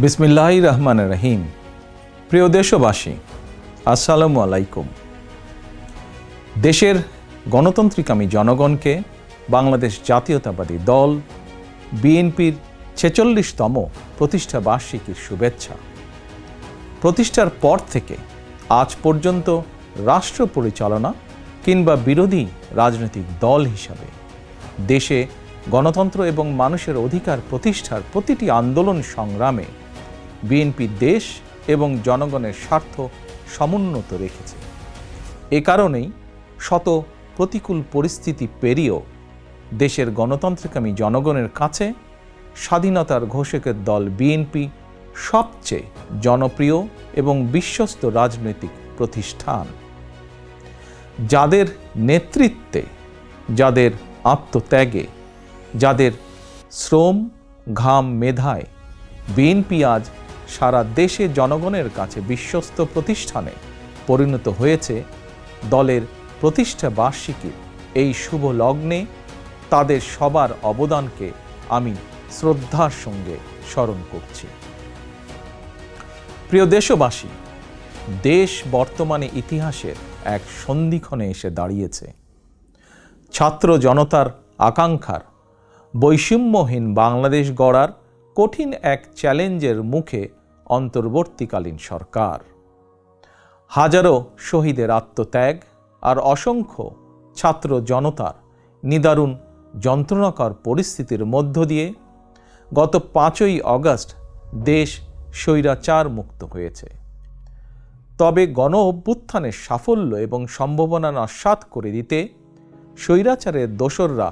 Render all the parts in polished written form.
বিসমিল্লাহির রহমানির রহিম। প্রিয় দেশবাসী, আসসালামু আলাইকুম। দেশের গণতান্ত্রিকামী জনগণকে বাংলাদেশ জাতীয়তাবাদী দল বিএনপির ৪৬তম প্রতিষ্ঠা বার্ষিকীর শুভেচ্ছা। প্রতিষ্ঠার পর থেকে আজ পর্যন্ত রাষ্ট্র পরিচালনা কিংবা বিরোধী রাজনৈতিক দল হিসাবে দেশে গণতন্ত্র এবং মানুষের অধিকার প্রতিষ্ঠার প্রতিটি আন্দোলন সংগ্রামে বিএনপি দেশ এবং জনগণের স্বার্থ সমুন্নত রেখেছে। এ কারণেই শত প্রতিকূল পরিস্থিতি পেরিয়েও দেশের গণতান্ত্রিকামী জনগণের কাছে স্বাধীনতার ঘোষকের দল বিএনপি সবচেয়ে জনপ্রিয় এবং বিশ্বস্ত রাজনৈতিক প্রতিষ্ঠান। যাদের নেতৃত্বে, যাদের আত্মত্যাগে, যাদের শ্রম, ঘাম, মেধায় বিএনপি আজ সারা দেশে জনগণের কাছে বিশ্বস্ত প্রতিষ্ঠানে পরিণত হয়েছে, দলের প্রতিষ্ঠা বার্ষিকীর এই শুভ লগ্নে তাদের সবার অবদানকে আমি শ্রদ্ধার সঙ্গে স্মরণ করছি। প্রিয় দেশবাসী, দেশ বর্তমানে ইতিহাসের এক সন্ধিক্ষণে এসে দাঁড়িয়েছে। ছাত্র জনতার আকাঙ্ক্ষার বৈষম্যহীন বাংলাদেশ গড়ার কঠিন এক চ্যালেঞ্জের মুখে অন্তর্বর্তীকালীন সরকার। হাজারো শহীদের আত্মত্যাগ আর অসংখ্য ছাত্র জনতার নিদারুণ যন্ত্রণাকর পরিস্থিতির মধ্য দিয়ে গত ৫ই আগস্ট দেশ স্বৈরাচার মুক্ত হয়েছে। তবে গণ অভ্যুত্থানের সাফল্য এবং সম্ভাবনা নস্যাৎ করে দিতে স্বৈরাচারের দোসররা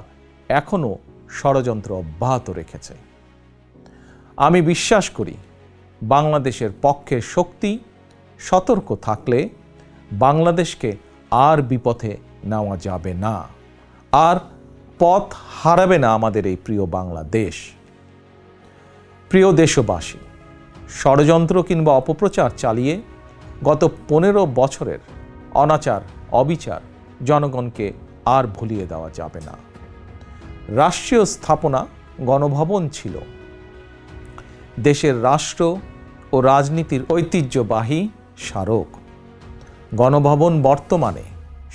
এখনও ষড়যন্ত্র অব্যাহত রেখেছে। আমি বিশ্বাস করি, বাংলাদেশের পক্ষের শক্তি সতর্ক থাকলে বাংলাদেশকে আর বিপথে নেওয়া যাবে না, আর পথ হারাবে না আমাদের এই প্রিয় বাংলাদেশ। প্রিয় দেশবাসী, ষড়যন্ত্র কিংবা অপপ্রচার চালিয়ে গত ১৫ বছরের অনাচার, অবিচার জনগণকে আর ভুলিয়ে দেওয়া যাবে না। রাষ্ট্রীয় স্থাপনা গণভবন ছিল দেশের রাষ্ট্র ও রাজনীতির ঐতিহ্যবাহী স্মারক। গণভবন বর্তমানে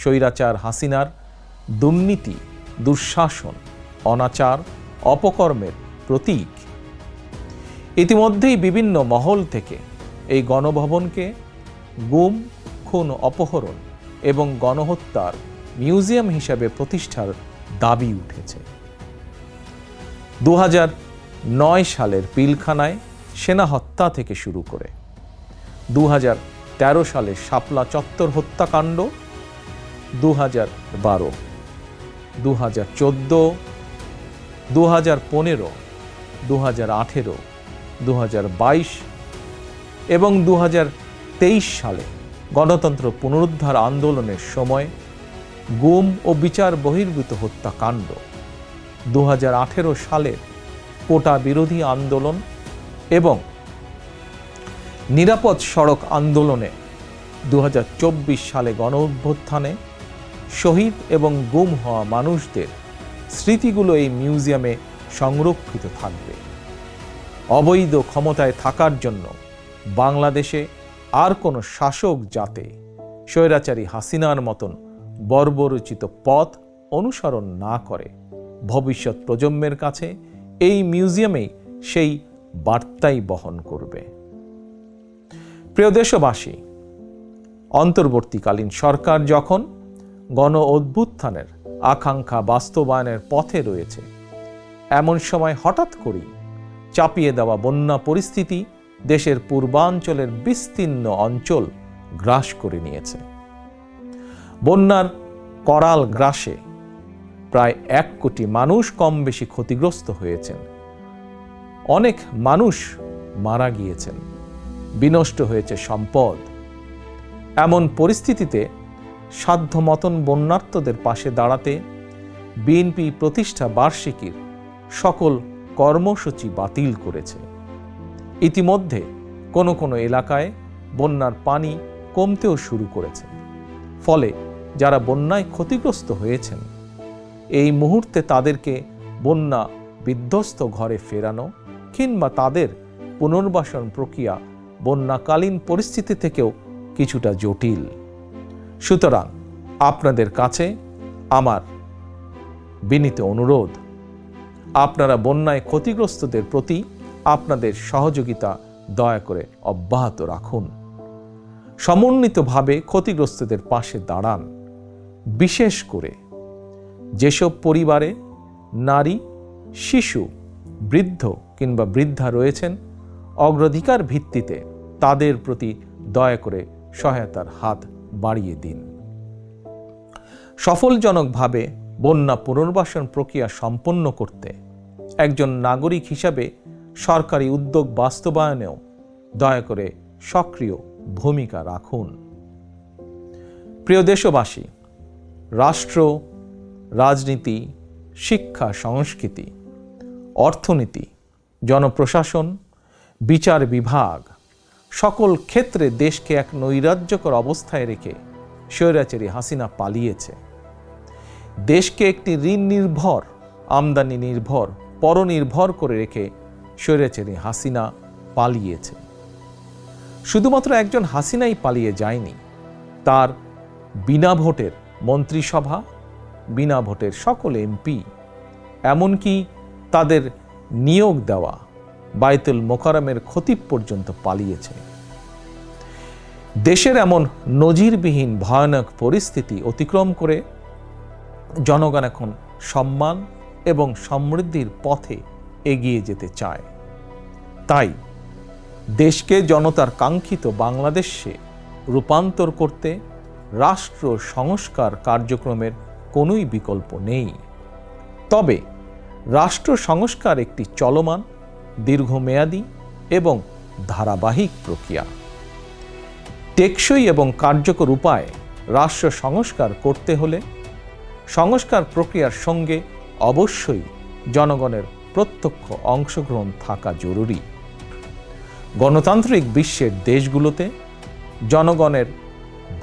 স্বৈরাচার হাসিনার দুর্নীতি, দুঃশাসন, অনাচার, অপকর্মের প্রতীক। ইতিমধ্যেই বিভিন্ন মহল থেকে এই গণভবনকে গুম, খুন, অপহরণ এবং গণহত্যার মিউজিয়াম হিসাবে প্রতিষ্ঠার দাবি উঠেছে। ২০০৯ সালের পিলখানায় সেনা হত্যা থেকে শুরু করে ২০১৩ সালের শাপলা চত্বর হত্যাকাণ্ড, ২০১২, ২০১৪, ২০১৫, ২০১৮, ২০২২ এবং ২০২৩ সালে গণতন্ত্র পুনরুদ্ধার আন্দোলনের সময় গুম ও বিচার বহির্ভূত হত্যাকাণ্ড, ২০১৮ সালের কোটা বিরোধী আন্দোলন এবং নিরাপদ সড়ক আন্দোলনে, ২০২৪ সালে গণ অভ্যুত্থানে শহীদ এবং গুম হওয়া মানুষদের স্মৃতিগুলো এই মিউজিয়ামে সংরক্ষিত থাকবে। অবৈধ ক্ষমতায় থাকার জন্য বাংলাদেশে আর কোনো শাসক যাতে স্বৈরাচারী হাসিনার মতন বর্বরচিত পথ অনুসরণ না করে, ভবিষ্যৎ প্রজন্মের কাছে এই মিউজিয়ামেই সেই বার্তাই বহন করবে। প্রিয় দেশবাসী, অন্তর্বর্তীকালীন সরকার যখন গণ অভ্যুত্থানের আকাঙ্ক্ষা বাস্তবায়নের পথে রয়েছে, এমন সময় হঠাৎ করেই চাপিয়ে দেওয়া বন্যা পরিস্থিতি দেশের পূর্বাঞ্চলের বিস্তীর্ণ অঞ্চল গ্রাস করে নিয়েছে। বন্যার করাল গ্রাসে প্রায় ১ কোটি মানুষ কম বেশি ক্ষতিগ্রস্ত হয়েছেন। অনেক মানুষ মারা গিয়েছেন, বিনষ্ট হয়েছে সম্পদ। এমন পরিস্থিতিতে সাধ্যমতন বন্যার্তদের পাশে দাঁড়াতে বিএনপি প্রতিষ্ঠা বার্ষিকীর সকল কর্মসূচি বাতিল করেছে। ইতিমধ্যে কোনো কোনো এলাকায় বন্যার পানি কমতেও শুরু করেছে। ফলে যারা বন্যায় ক্ষতিগ্রস্ত হয়েছেন, এই মুহূর্তে তাদেরকে বন্যা বিধ্বস্ত ঘরে ফেরানো কিংবা তাদের পুনর্বাসন প্রক্রিয়া বন্যাকালীন পরিস্থিতি থেকেও কিছুটা জটিল। সুতরাং আপনাদের কাছে আমার বিনীত অনুরোধ, আপনারা বন্যায় ক্ষতিগ্রস্তদের প্রতি আপনাদের সহযোগিতা দয়া করে অব্যাহত রাখুন। সমন্বিতভাবে ক্ষতিগ্রস্তদের পাশে দাঁড়ান। বিশেষ করে যেসব পরিবারে নারী, শিশু, বৃদ্ধ কিংবা বৃদ্ধা রয়েছেন, অগ্রাধিকার ভিত্তিতে তাদের প্রতি দয়া করে সহায়তার হাত বাড়িয়ে দিন। সফলজনকভাবে বন্যা পুনর্বাসন প্রক্রিয়া সম্পন্ন করতে একজন নাগরিক হিসাবে সরকারি উদ্যোগ বাস্তবায়নেও দয়া করে সক্রিয় ভূমিকা রাখুন। প্রিয় দেশবাসী, রাষ্ট্র, রাজনীতি, শিক্ষা, সংস্কৃতি, অর্থনীতি, জনপ্রশাসন, বিচার বিভাগ সকল ক্ষেত্রে দেশকে এক নৈরাজ্যকর অবস্থায় রেখে স্বৈরাচারী হাসিনা পালিয়েছে। দেশকে একটি ঋণ নির্ভর, আমদানি নির্ভর, পরনির্ভর করে রেখে স্বৈরাচারী হাসিনা পালিয়েছে। শুধুমাত্র একজন হাসিনাই পালিয়ে যায়নি, তার বিনা ভোটের মন্ত্রিসভা, বিনা ভোটের সকল এমপি, এমনকি তাদের নিয়োগ দেওয়া বায়তুল মোকাররমের খতিব পর্যন্ত পালিয়েছে। দেশের এমন নজিরবিহীন ভয়ানক পরিস্থিতি অতিক্রম করে জনগণ এখন সম্মান এবং সমৃদ্ধির পথে এগিয়ে যেতে চায়। তাই দেশকে জনতার কাঙ্ক্ষিত বাংলাদেশে রূপান্তর করতে রাষ্ট্র সংস্কার কার্যক্রমের কোনোই বিকল্প নেই। তবে রাষ্ট্র সংস্কার একটি চলমান, দীর্ঘমেয়াদী এবং ধারাবাহিক প্রক্রিয়া। টেকসই এবং কার্যকর উপায়ে রাষ্ট্র সংস্কার করতে হলে সংস্কার প্রক্রিয়ার সঙ্গে অবশ্যই জনগণের প্রত্যক্ষ অংশগ্রহণ থাকা জরুরি। গণতান্ত্রিক বিশ্বের দেশগুলোতে জনগণের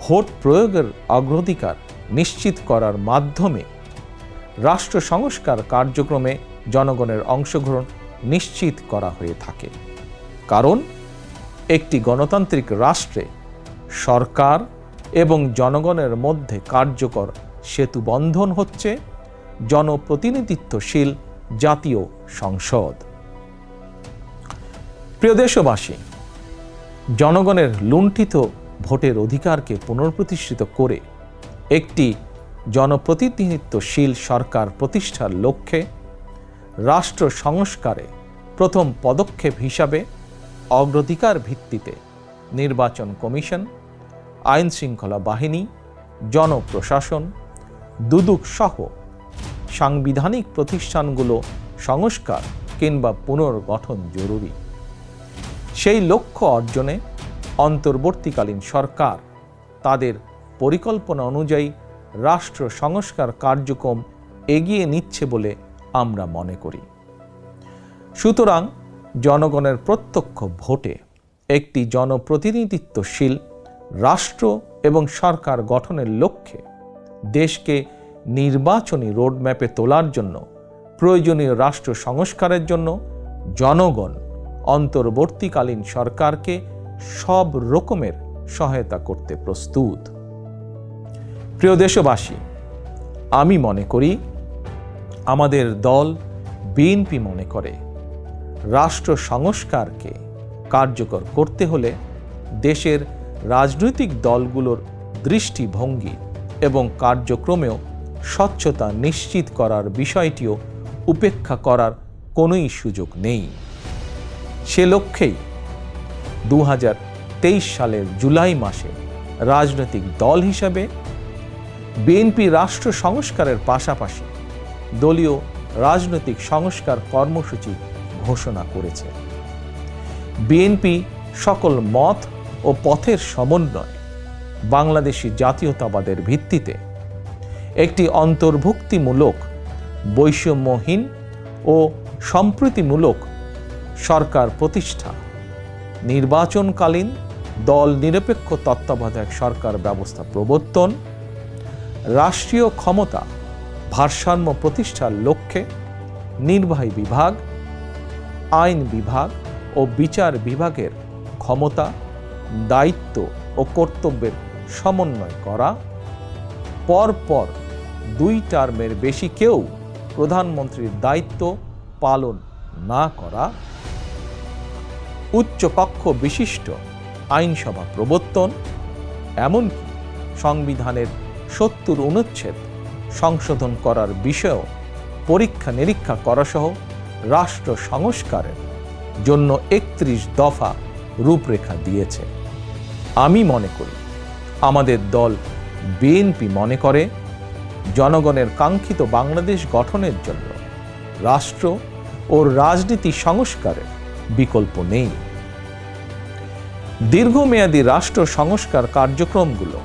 ভোট প্রয়োগের অগ্রাধিকার নিশ্চিত করার মাধ্যমে রাষ্ট্র সংস্কার কার্যক্রমে জনগণের অংশগ্রহণ নিশ্চিত করা হয়ে থাকে। কারণ একটি গণতান্ত্রিক রাষ্ট্রে সরকার এবং জনগণের মধ্যে কার্যকর সেতুবন্ধন হচ্ছে জনপ্রতিনিধিত্বশীল জাতীয় সংসদ। প্রিয় দেশবাসী, জনগণের লুণ্ঠিত ভোটের অধিকারকে পুনঃপ্রতিষ্ঠিত করে একটি জনপ্রতিনিধিত্বশীল সরকার প্রতিষ্ঠার লক্ষ্যে রাষ্ট্র সংস্কারে প্রথম পদক্ষেপ হিসাবে অগ্রাধিকার ভিত্তিতে নির্বাচন কমিশন, আইন শৃঙ্খলা বাহিনী, জনপ্রশাসন, দুদক সহ সাংবিধানিক প্রতিষ্ঠানগুলো সংস্কার কিংবা পুনর্গঠন জরুরি। সেই লক্ষ্য অর্জনে অন্তর্বর্তীকালীন সরকার তাদের পরিকল্পনা অনুযায়ী রাষ্ট্র সংস্কার কার্যক্রম এগিয়ে নিচ্ছে বলে আমরা মনে করি। সুতরাং জনগণের প্রত্যক্ষ ভোটে একটি জনপ্রতিনিধিত্বশীল রাষ্ট্র এবং সরকার গঠনের লক্ষ্যে দেশকে নির্বাচনী রোডম্যাপে তোলার জন্য প্রয়োজনীয় রাষ্ট্র সংস্কারের জন্য জনগণ অন্তর্বর্তীকালীন সরকারকে সব রকমের সহায়তা করতে প্রস্তুত। প্রিয় দেশবাসী, আমি মনে করি, আমাদের দল বিএনপি মনে করে, রাষ্ট্র সংস্কারকে কার্যকর করতে হলে দেশের রাজনৈতিক দলগুলোর দৃষ্টিভঙ্গি এবং কার্যক্রমেও স্বচ্ছতা নিশ্চিত করার বিষয়টিও উপেক্ষা করার কোনোই সুযোগ নেই। সে লক্ষ্যেই 2023 সালের জুলাই মাসে রাজনৈতিক দল হিসাবে বিএনপি রাষ্ট্র সংস্কারের পাশাপাশি দলীয় রাজনৈতিক সংস্কার কর্মসূচি ঘোষণা করেছে। বিএনপি সকল মত ও পথের সমন্বয়ে বাংলাদেশি জাতীয়তাবাদের ভিত্তিতে একটি অন্তর্ভুক্তিমূলক, বৈষম্যহীন ও সম্প্রীতিমূলক সরকার প্রতিষ্ঠা, নির্বাচনকালীন দল নিরপেক্ষ তত্ত্বাবধায়ক সরকার ব্যবস্থা প্রবর্তন, রাষ্ট্রীয় ক্ষমতা ভারসাম্য প্রতিষ্ঠার লক্ষ্যে নির্বাহী বিভাগ, আইন বিভাগ ও বিচার বিভাগের ক্ষমতা, দায়িত্ব ও কর্তব্যের সমন্বয় করা, পরপর 2 টার্মের বেশি কেউ প্রধানমন্ত্রীর দায়িত্ব পালন না করা, উচ্চকক্ষ বিশিষ্ট আইনসভা প্রবর্তন, এমনকি সংবিধানের 70 অনুচ্ছেদ সংশোধন করার বিষয়েও পরীক্ষা নিরীক্ষা করা সহ রাষ্ট্র সংস্কারের জন্য 31 দফা রূপরেখা দিয়েছে। আমি মনে করি, আমাদের দল বিএনপি মনে করে, জনগণের কাঙ্ক্ষিত বাংলাদেশ গঠনের জন্য রাষ্ট্র ও রাজনীতি সংস্কারের বিকল্প নেই। দীর্ঘমেয়াদী রাষ্ট্র সংস্কার কার্যক্রমগুলো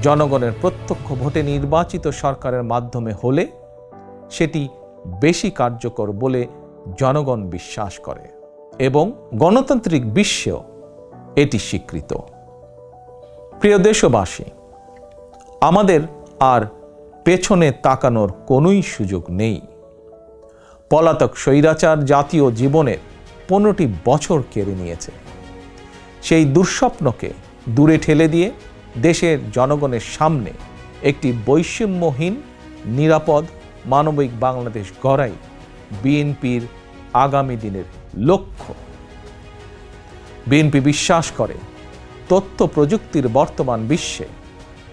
জনগণের প্রত্যক্ষ ভোটে নির্বাচিত সরকারের মাধ্যমে হলে সেটি বেশি কার্যকর বলে জনগণ বিশ্বাস করে এবং গণতান্ত্রিক বিশ্বেও এটি স্বীকৃত। প্রিয় দেশবাসী, আমাদের আর পেছনে তাকানোর কোনোই সুযোগ নেই। পলাতক স্বৈরাচার জাতীয় জীবনের 15টি বছর কেড়ে নিয়েছে। সেই দুঃস্বপ্নকে দূরে ঠেলে দিয়ে দেশের জনগণের সামনে একটি বৈষম্যহীন, নিরাপদ, মানবিক বাংলাদেশ গড়াই বিএনপির আগামী দিনের লক্ষ্য। বিএনপি বিশ্বাস করে, তথ্য প্রযুক্তির বর্তমান বিশ্বে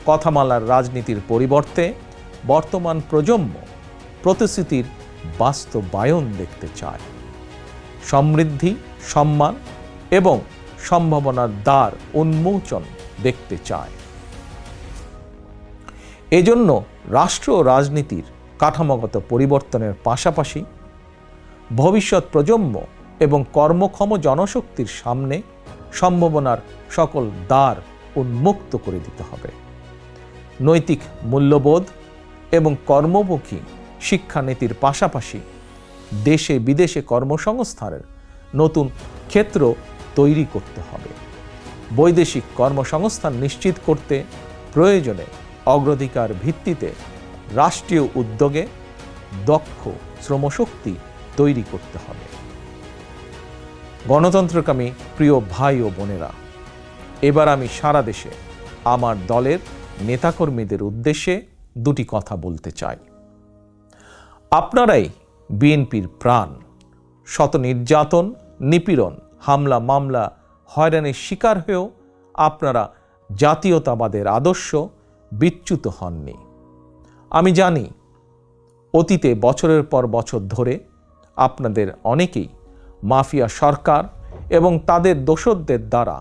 কথামালার রাজনীতির পরিবর্তে বর্তমান প্রজন্ম প্রতিশ্রুতির বাস্তবায়ন দেখতে চায়, সমৃদ্ধি, সম্মান এবং সম্ভাবনার দ্বার উন্মোচন দেখতে চায়। এজন্য রাষ্ট্র ও রাজনীতির কাঠামোগত পরিবর্তনের পাশাপাশি ভবিষ্যৎ প্রজন্ম এবং কর্মক্ষম জনশক্তির সামনে সম্ভাবনার সকল দ্বার উন্মুক্ত করে দিতে হবে। নৈতিক মূল্যবোধ এবং কর্মমুখী শিক্ষানীতির পাশাপাশি দেশে বিদেশে কর্মসংস্থানের নতুন ক্ষেত্র তৈরি করতে হবে। বৈদেশিক কর্মসংস্থান নিশ্চিত করতে প্রয়োজনে অগ্রাধিকার ভিত্তিতে রাষ্ট্রীয় উদ্যোগে দক্ষ শ্রমশক্তি তৈরি করতে হবে। গণতন্ত্রকামী প্রিয় ভাই ও বোনেরা, এবার আমি সারা দেশে আমার দলের নেতাকর্মীদের উদ্দেশ্যে 2টি কথা বলতে চাই। আপনারাই বিএনপির প্রাণ। শত নির্যাতন, নিপীড়ন, হামলা, মামলা, হয়রানির শিকার হয়েও আপনারা জাতীয়তাবাদের আদর্শ বিচ্যুত হননি। আমি জানি, অতীতে বছরের পর বছর ধরে আপনাদের অনেকেই মাফিয়া সরকার এবং তাদের দোসরদের দ্বারা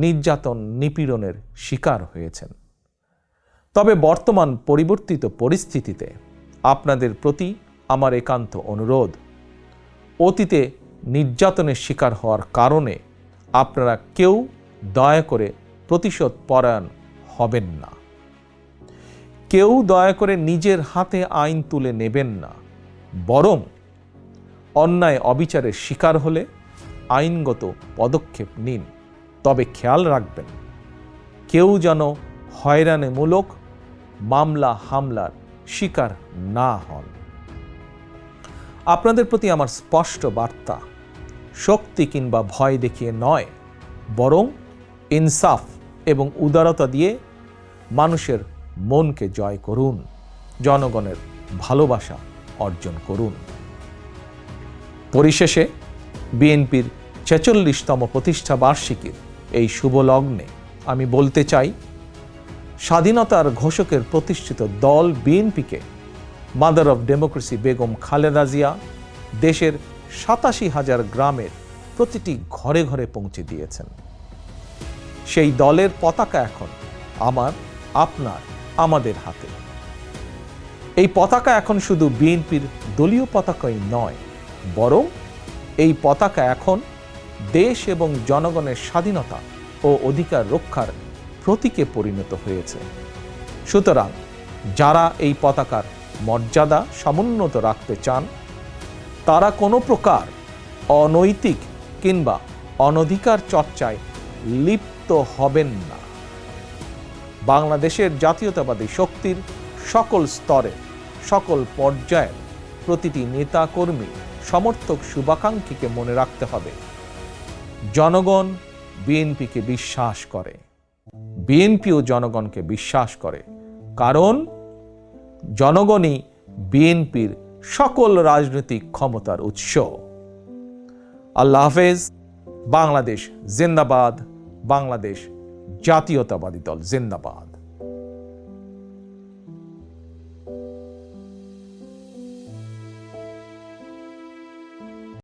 নির্যাতন, নিপীড়নের শিকার হয়েছেন। তবে বর্তমান পরিবর্তিত পরিস্থিতিতে আপনাদের প্রতি আমার একান্ত অনুরোধ, অতীতে নির্যাতনের শিকার হওয়ার কারণে আপনারা কেউ দয়া করে প্রতিশোধ পরায়ণ হবেন না। কেউ দয়া করে নিজের হাতে আইন তুলে নেবেন না, বরং অন্যায় অবিচারের শিকার হলে আইনগত পদক্ষেপ নিন। তবে খেয়াল রাখবেন, কেউ যেন হয়রানিমূলক মামলা হামলার শিকার না হন। আপনাদের প্রতি আমার স্পষ্ট বার্তা, শক্তি কিংবা ভয় দেখিয়ে নয়, বরং ইনসাফ এবং উদারতা দিয়ে মানুষের মনকে জয় করুন, জনগণের ভালোবাসা অর্জন করুন। পরিশেষে বিএনপির 46তম প্রতিষ্ঠা বার্ষিকীর এই শুভ লগ্নে আমি বলতে চাই, স্বাধীনতার ঘোষকের প্রতিষ্ঠিত দল বিএনপিকে mother of democracy Begum Khaleda Zia দেশের 87,000 গ্রামের প্রতিটি ঘরে ঘরে পৌঁছে দিয়েছেন। সেই দলের পতাকা এখন আমার, আপনার, আমাদের হাতে। এই পতাকা এখন শুধু বিএনপির দলীয় পতাকাই নয়, বরং এই পতাকা এখন দেশ এবং জনগণের স্বাধীনতা ও অধিকার রক্ষার প্রতীকে পরিণত হয়েছে। সুতরাং যারা এই পতাকার মর্যাদা সমুন্নত রাখতে চান, তারা কোনো প্রকার অনৈতিক কিংবা অনধিকার চর্চায় লিপ্ত হবেন না। বাংলাদেশের জাতীয়তাবাদী শক্তির সকল স্তরে, সকল পর্যায়ের প্রতিটি নেতা কর্মী, সমর্থক, শুভাকাঙ্ক্ষীকে মনে রাখতে হবে, জনগণ বিএনপিকে বিশ্বাস করে, বিএনপিও জনগণকে বিশ্বাস করে, কারণ জনগণই বিএনপির সকল রাজনৈতিক ক্ষমতার উৎস। আল্লাহ হাফেজ। বাংলাদেশ জিন্দাবাদ, বাংলাদেশ জাতীয়তাবাদী দল জিন্দাবাদ।